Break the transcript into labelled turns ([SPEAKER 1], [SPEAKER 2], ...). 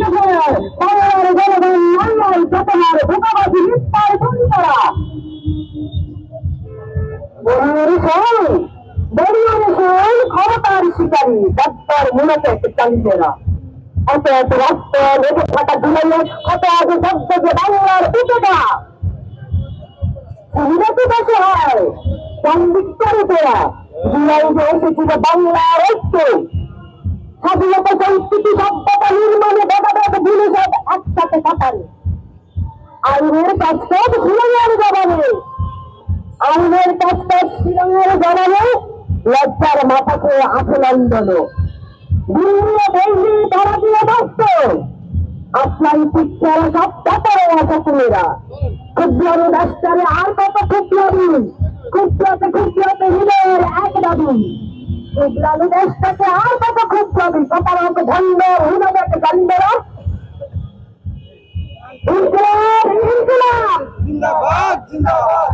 [SPEAKER 1] বাংলার জনগণ অন্যায় চেতনার ধোঁকাবাজি মিথ্যার তৈরি করা ক্ষমতার শিকারী ডাক্তার মূলত চালিতেরা এত এত রক্ত লেগে থাকা জুলাইয়ে কত আগে শব্দ যে বাংলার উচ্চতা সুবিধাতে বসে হয় সংবিত্তরা জুলাই যে এসেছিল বাংলার ঐক্য স্বাধীনতা সংস্কৃতি সভ্যতা নির্মাণে ভেদাভেদ ভুলে সব একসাথে কাটারে আইনের কাজটাও শিলংয়ের জবাবে আইনের কাজটা শিলংয়ের জবাবে লজ্জার মাথাকে আফেলন্দন দিল্লি বললি তারা দিয়ে বসত আপনার শিক্ষারা সব ব্যাপারে আশাকুমেরা ক্ষুদ্র রাষ্ট্রে আর কত ক্ষুদ্রতে হৃদয়ের এক দাবি ক্ষুদ্রালু দেশটাকে আর কত ক্ষুদ্রবি প্রতারক ধন্ড হৃদয়কে দণ্ডরা ইনকিলাব ইনকিলাব জিন্দাবাদ জিন্দাবাদ